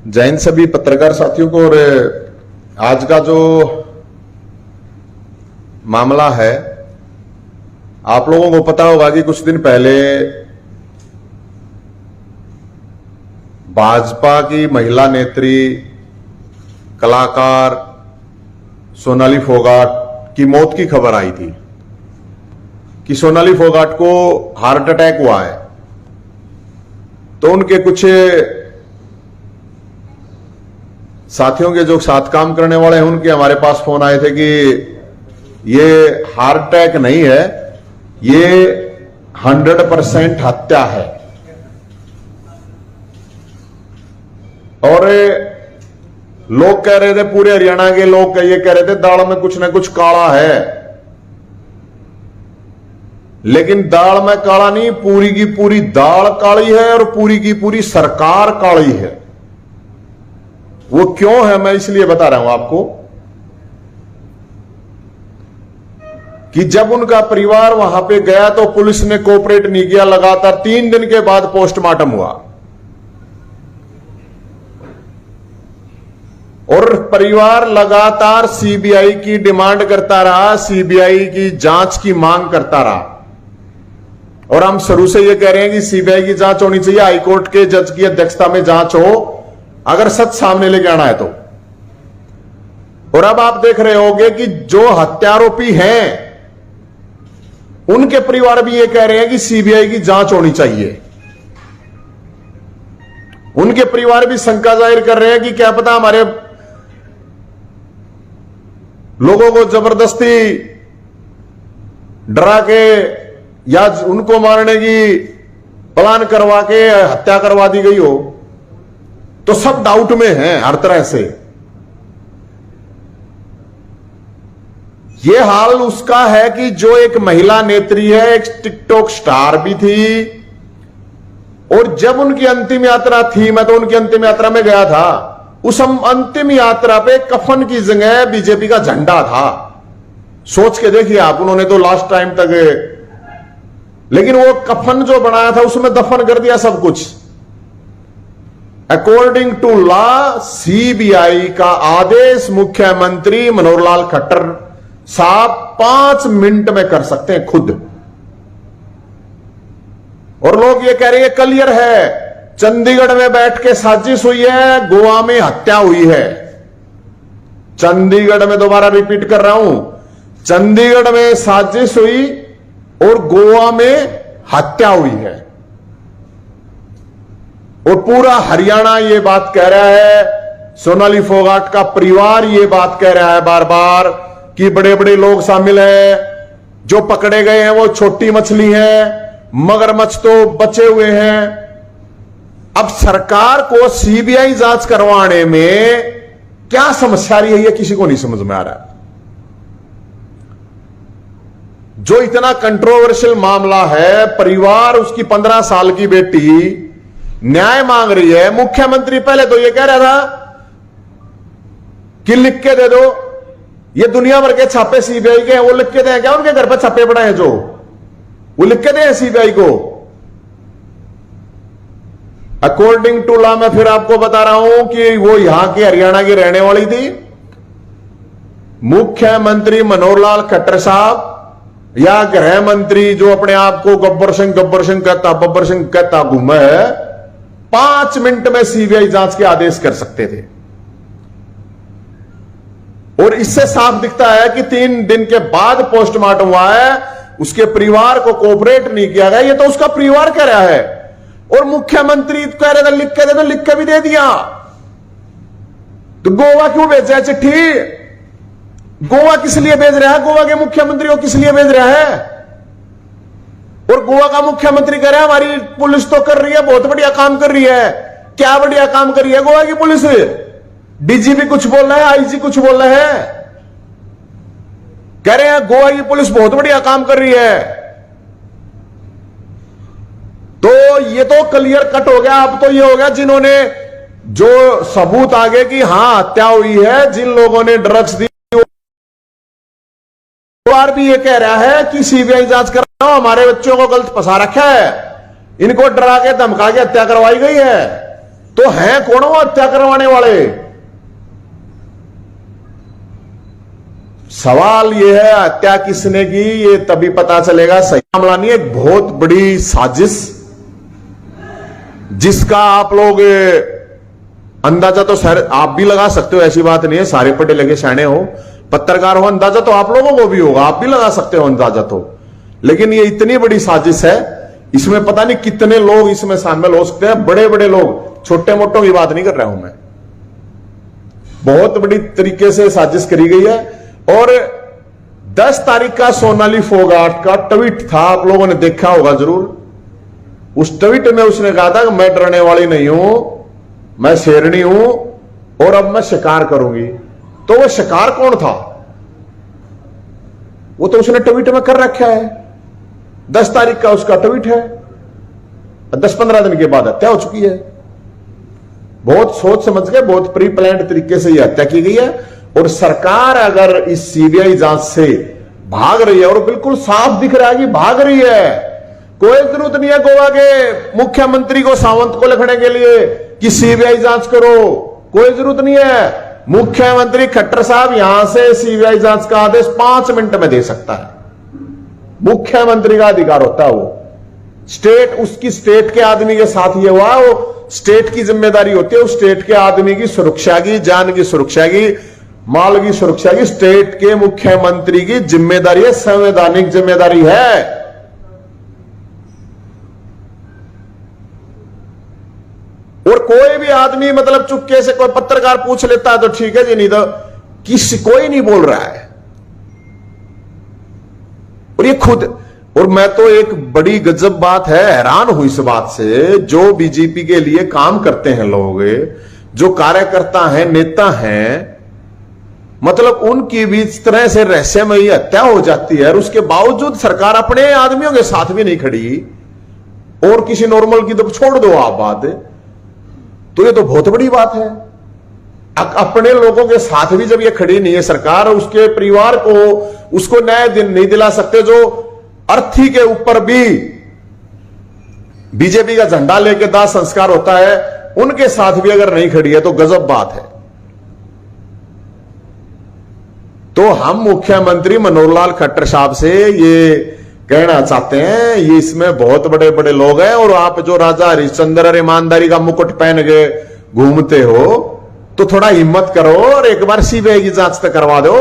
जय हिंद सभी पत्रकार साथियों को। और आज का जो मामला है, आप लोगों को पता होगा कि कुछ दिन पहले भाजपा की महिला नेत्री कलाकार सोनाली फोगाट की मौत की खबर आई थी कि सोनाली फोगाट को हार्ट अटैक हुआ है। तो उनके कुछ साथियों के जो साथ काम करने वाले हैं उनके हमारे पास फोन आए थे कि ये हार्ट अटैक नहीं है, ये 100% हत्या है। और लोग कह रहे थे, पूरे हरियाणा के लोग ये कह रहे थे दाल में कुछ ना कुछ काला है, लेकिन दाल में काला नहीं, पूरी की पूरी दाल काली है और पूरी की पूरी सरकार काली है। वो क्यों है, मैं इसलिए बता रहा हूं आपको कि जब उनका परिवार वहां पे गया तो पुलिस ने कोऑपरेट नहीं किया। लगातार 3 दिन के बाद पोस्टमार्टम हुआ और परिवार लगातार सीबीआई की डिमांड करता रहा, सीबीआई की जांच की मांग करता रहा। और हम शुरू से यह कह रहे हैं कि सीबीआई की जांच होनी चाहिए, हाईकोर्ट के जज की अध्यक्षता में जांच हो, अगर सच सामने लेके आना है तो। और अब आप देख रहे होंगे कि जो हत्यारोपी हैं उनके परिवार भी ये कह रहे हैं कि सीबीआई की जांच होनी चाहिए। उनके परिवार भी शंका जाहिर कर रहे हैं कि क्या पता हमारे लोगों को जबरदस्ती डरा के या उनको मारने की प्लान करवा के हत्या करवा दी गई हो। तो सब डाउट में हैं हर तरह से। यह हाल उसका है कि जो एक महिला नेत्री है, एक टिकटॉक स्टार भी थी, और जब उनकी अंतिम यात्रा थी, मैं तो उनकी अंतिम यात्रा में गया था, उस अंतिम यात्रा पे कफन की जगह बीजेपी का झंडा था। सोच के देखिए आप, उन्होंने तो लास्ट टाइम तक, लेकिन वो कफन जो बनाया था उसमें दफन कर दिया सब कुछ। अकॉर्डिंग टू लॉ, सीबीआई का आदेश मुख्यमंत्री मनोहर लाल खट्टर साहब 5 मिनट में कर सकते हैं खुद। और लोग ये कह रहे हैं क्लियर है, चंडीगढ़ में बैठ के साजिश हुई है, गोवा में हत्या हुई है। चंडीगढ़ में, दोबारा रिपीट कर रहा हूं, चंडीगढ़ में साजिश हुई और गोवा में हत्या हुई है। और पूरा हरियाणा ये बात कह रहा है, सोनाली फोगाट का परिवार ये बात कह रहा है बार बार कि बड़े बड़े लोग शामिल हैं, जो पकड़े गए हैं वो छोटी मछली है, मगरमच्छ तो बचे हुए हैं। अब सरकार को सीबीआई जांच करवाने में क्या समस्या रही है, ये किसी को नहीं समझ में आ रहा। जो इतना कंट्रोवर्शियल मामला है, परिवार, उसकी 15 साल की बेटी न्याय मांग रही है। मुख्यमंत्री पहले तो यह कह रहा था कि लिख के दे दो, ये दुनिया भर के छापे सीबीआई के हैं, वो लिख के दें क्या? उनके घर पर छापे पड़े हैं जो, वो लिख के दें सीबीआई को। अकॉर्डिंग टू लॉ, मैं फिर आपको बता रहा हूं कि वो यहां की हरियाणा की रहने वाली थी। मुख्यमंत्री मनोहर लाल खट्टर साहब या गृह मंत्री जो अपने आप को गब्बर सिंह कहता घूमे है, 5 मिनट में सीबीआई जांच के आदेश कर सकते थे। और इससे साफ दिखता है कि 3 दिन के बाद पोस्टमार्टम हुआ है, उसके परिवार को कोऑपरेट नहीं किया गया। ये तो उसका परिवार कह रहा है, और मुख्यमंत्री कह रहे थे लिख के दे दो, लिख के भी दे दिया। तो गोवा क्यों भेजा चिट्ठी? गोवा किस लिए भेज रहा है? गोवा के मुख्यमंत्री को किस लिए भेज रहा है? और गोवा का मुख्यमंत्री कह रहा है हमारी पुलिस तो कर रही है, बहुत बढ़िया काम कर रही है। क्या बढ़िया काम कर रही है गोवा की पुलिस? डीजीपी कुछ बोल रहा है, आईजी कुछ बोल रहा है, कह रहे हैं गोवा की पुलिस बहुत बढ़िया काम कर रही है। तो ये तो क्लियर कट हो गया। अब तो ये हो गया, जिन्होंने जो सबूत आगे कि हां हत्या हुई है, जिन लोगों ने ड्रग्स दी, बार भी ये कह रहा है कि सीबीआई जांच कर रहा हूं, हमारे बच्चों को गलत फंसा रखा है, इनको डरा के धमका के हत्या करवाई गई है। तो तो हैं कौन वो हत्या करवाने वाले? सवाल यह है हत्या किसने की, ये तभी पता चलेगा। सही मामला नहीं, एक बहुत बड़ी साजिश जिसका आप लोग अंदाजा तो सर आप भी लगा सकते हो, ऐसी बात नहीं है। सारे पढ़े लिखे शाणे हो, पत्रकार हो, अंदाजा तो आप लोगों को भी होगा, आप भी लगा सकते हो अंदाजा तो। लेकिन ये इतनी बड़ी साजिश है, इसमें पता नहीं कितने लोग इसमें शामिल हो सकते हैं, बड़े बड़े लोग, छोटे मोटों की बात नहीं कर रहा हूं मैं। बहुत बड़ी तरीके से साजिश करी गई है। और 10 तारीख का सोनाली फोगाट का ट्वीट था, आप लोगों ने देखा होगा जरूर। उस ट्वीट में उसने कहा था कि मैं डरने वाली नहीं हूं, मैं शेरनी हूं और अब मैं शिकार करूंगी। तो वो शिकार कौन था? वो तो उसने ट्वीट में कर रखा है। 10 तारीख का उसका ट्वीट है, 10-15 दिन के बाद हत्या हो चुकी है। बहुत सोच समझ के, बहुत प्री प्लान्ड तरीके से यह हत्या की गई है। और सरकार अगर इस सीबीआई जांच से भाग रही है, और बिल्कुल साफ दिख रहा है कि भाग रही है, कोई जरूरत नहीं है गोवा के मुख्यमंत्री को, सावंत को लिखने के लिए कि सीबीआई जांच करो, कोई जरूरत नहीं है। मुख्यमंत्री खट्टर साहब यहां से सीबीआई जांच का आदेश 5 मिनट में दे सकता है। मुख्यमंत्री का अधिकार होता है वो। स्टेट, उसकी स्टेट के आदमी के साथ ये हुआ, वो स्टेट की जिम्मेदारी होती है। उस स्टेट के आदमी की सुरक्षा की, जान की सुरक्षा की, माल की सुरक्षा की स्टेट के मुख्यमंत्री की जिम्मेदारी है, संवैधानिक जिम्मेदारी है। और कोई भी आदमी मतलब चुपके से कोई पत्रकार पूछ लेता है तो ठीक है जी, नहीं तो कोई नहीं बोल रहा है। और ये खुद, और मैं तो एक बड़ी गजब बात है, हैरान हूं इस बात से, जो बीजेपी के लिए काम करते हैं लोग, जो कार्यकर्ता हैं, नेता हैं, मतलब उनकी भी इस तरह से रहस्यमयी हत्या हो जाती है और उसके बावजूद सरकार अपने आदमियों के साथ भी नहीं खड़ी। और किसी नॉर्मल की तो छोड़ दो आप बात, तो ये तो बहुत बड़ी बात है। अपने लोगों के साथ भी जब ये खड़ी नहीं है सरकार, उसके परिवार को उसको न्याय नहीं दिला सकते, जो अर्थी के ऊपर भी बीजेपी का झंडा लेके दाह संस्कार होता है, उनके साथ भी अगर नहीं खड़ी है तो गजब बात है। तो हम मुख्यमंत्री मनोहर लाल खट्टर साहब से ये कहना चाहते हैं, ये इसमें बहुत बड़े बड़े लोग हैं, और आप जो राजा हरिश्चंद्र और ईमानदारी का मुकुट पहन के घूमते हो, तो थोड़ा हिम्मत करो और एक बार सीबीआई की जांच तक करवा दो।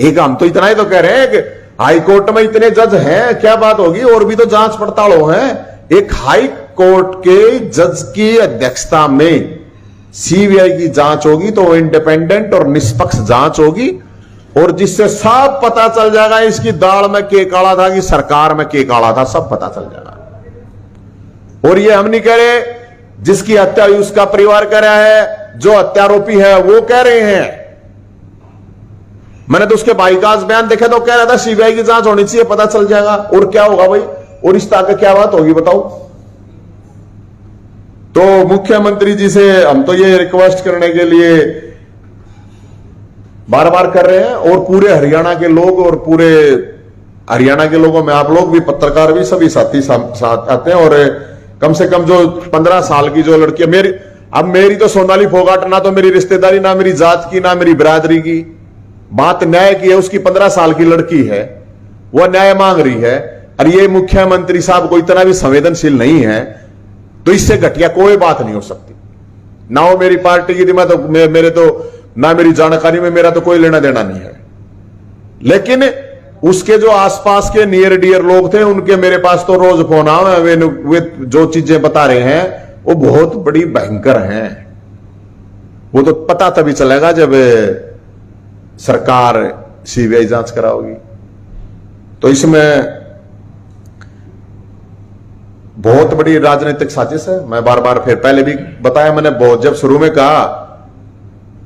एक हम तो इतना ही तो कह रहे हैं कि हाई कोर्ट में इतने जज हैं, क्या बात होगी, और भी तो जांच पड़ताल हो है। एक हाई कोर्ट के जज की अध्यक्षता में सीबीआई की जांच होगी, तो इंडिपेंडेंट और निष्पक्ष जांच होगी, और जिससे साफ पता चल जाएगा इसकी दाल में के काला था कि सरकार में के काला था, सब पता चल जाएगा। और ये हम नहीं कह रहे, जिसकी हत्या हुई उसका परिवार कह रहा है, जो हत्यारोपी है वो कह रहे हैं। मैंने तो उसके भाई का बयान देखा तो कह रहा था सीबीआई की जांच होनी चाहिए, पता चल जाएगा। और क्या होगा भाई, और इस तरह क्या बात होगी बताओ। तो मुख्यमंत्री जी से हम तो ये रिक्वेस्ट करने के लिए बार बार कर रहे हैं, और पूरे हरियाणा के लोग, और पूरे हरियाणा के लोगों में आप लोग भी, पत्रकार भी, सभी साथी साथ आते हैं। और कम से कम जो 15 साल की जो लड़की मेरी, अब मेरी तो सोनाली फोगाट ना तो मेरी रिश्तेदारी, ना मेरी जात की, ना मेरी बिरादरी की, बात न्याय की है। उसकी 15 साल की लड़की है, वह न्याय मांग रही है, और ये मुख्यमंत्री साहब को इतना भी संवेदनशील नहीं है, तो इससे घटिया कोई बात नहीं हो सकती। ना वो मेरी पार्टी की थी, मैं तो मेरे तो ना मेरी जानकारी में मेरा तो कोई लेना देना नहीं है। लेकिन उसके जो आसपास के नियर डियर लोग थे, उनके मेरे पास तो रोज फोन आए, वे जो चीजें बता रहे हैं वो बहुत बड़ी भयंकर हैं। वो तो पता तभी चलेगा जब सरकार सीबीआई जांच कराओगी। तो इसमें बहुत बड़ी राजनीतिक साजिश है। मैं बार बार फिर पहले भी बताया, मैंने बहुत जब शुरू में कहा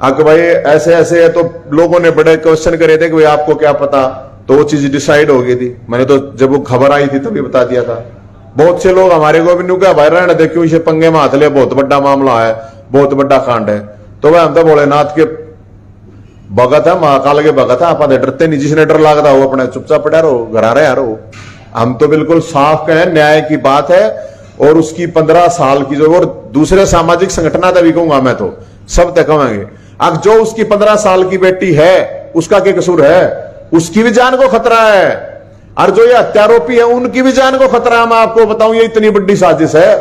कि भाई ऐसे ऐसे है, तो लोगों ने बड़े क्वेश्चन करे थे कि भाई आपको क्या पता, तो वो चीज डिसाइड हो गई थी। मैंने तो जब वो खबर आई थी तभी बता दिया था। बहुत से लोग हमारे को भी नहीं कहा भाई रहने दे, क्यों इसे पंगे में हाथ ले, बहुत बड़ा मामला है, बहुत बड़ा कांड है। तो वह हम तो भोलेनाथ के भगत है, महाकाल के भगत है, आप डरते नहीं, जिसने डर लगता हो अपने चुपचाप पड़ा रहो, घर आ रहे यारो। हम तो बिल्कुल साफ कहें, न्याय की बात है। और उसकी 15 साल की जो, और दूसरे सामाजिक संगठन तभी कहूंगा मैं तो, सब तक कहेंगे अब जो उसकी 15 साल की बेटी है उसका क्या कसूर है, उसकी भी जान को खतरा है, और जो ये हत्यारोपी है उनकी भी जान को खतरा है। मैं आपको बताऊं ये इतनी बड़ी साजिश है,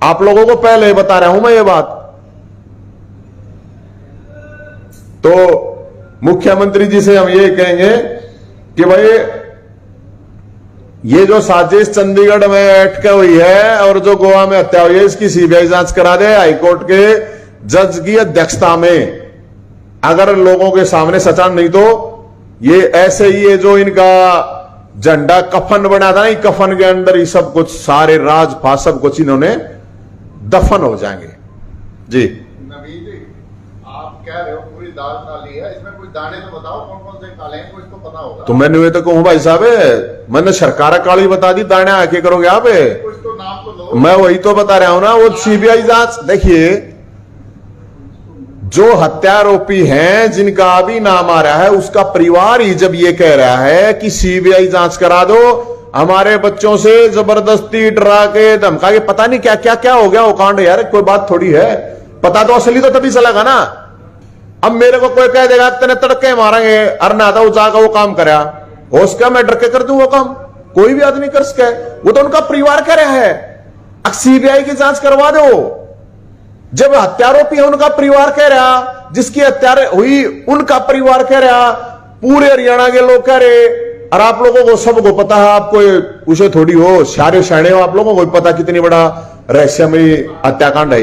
आप लोगों को पहले ही बता रहा हूं मैं ये बात। तो मुख्यमंत्री जी से हम ये कहेंगे कि भाई ये जो साजिश चंडीगढ़ में अटके हुई है और जो गोवा में हत्या हुई है इसकी सीबीआई जांच करा दे हाईकोर्ट के जज की अध्यक्षता में। अगर लोगों के सामने सचान नहीं तो ये ऐसे ही है जो इनका झंडा कफन बना था ना, कफन के अंदर ही सब कुछ सारे राजपाट सब कुछ इन्होंने दफन हो जाएंगे। जी नबी जी, आप कह रहे हो पूरी दाल काली है, इसमें कुछ दाने तो बताओ कौन कौन से काले हैं, कुछ तो पता होगा। तो मैंने ये तो कहूं भाई साहब, मैंने सरकार काली बता दी, दाने आके करोगे आप, कुछ तो नाम तो लो। मैं वही तो बता रहा हूं ना, वो सीबीआई जांच। देखिए जो हत्यारोपी हैं जिनका अभी नाम आ रहा है उसका परिवार ही जब ये कह रहा है कि सीबीआई जांच करा दो, हमारे बच्चों से जबरदस्ती डरा के धमका के, पता नहीं क्या क्या क्या हो गया वो कांड यार, कोई बात थोड़ी है, पता तो असली तो तभी चलेगा ना। अब मेरे को कोई कह देगा तेने तड़के मारेंगे, अरे ना था वो जाकर वो काम करा, हो उसका मैं डर के कर दूं वो काम, कोई भी आदमी कर सके, वो तो उनका परिवार कह रहा है। अब सीबीआई की जांच करवा दो। जब हत्यारोपी है उनका परिवार कह रहा, जिसकी हत्या हुई उनका परिवार कह रहा, पूरे हरियाणा के लोग कह रहे, और आप लोगों को सबको पता है, आपको उसे थोड़ी हो सारे शाणे हो, आप लोगों को पता कितनी बड़ा रहस्यमयी हत्याकांड है।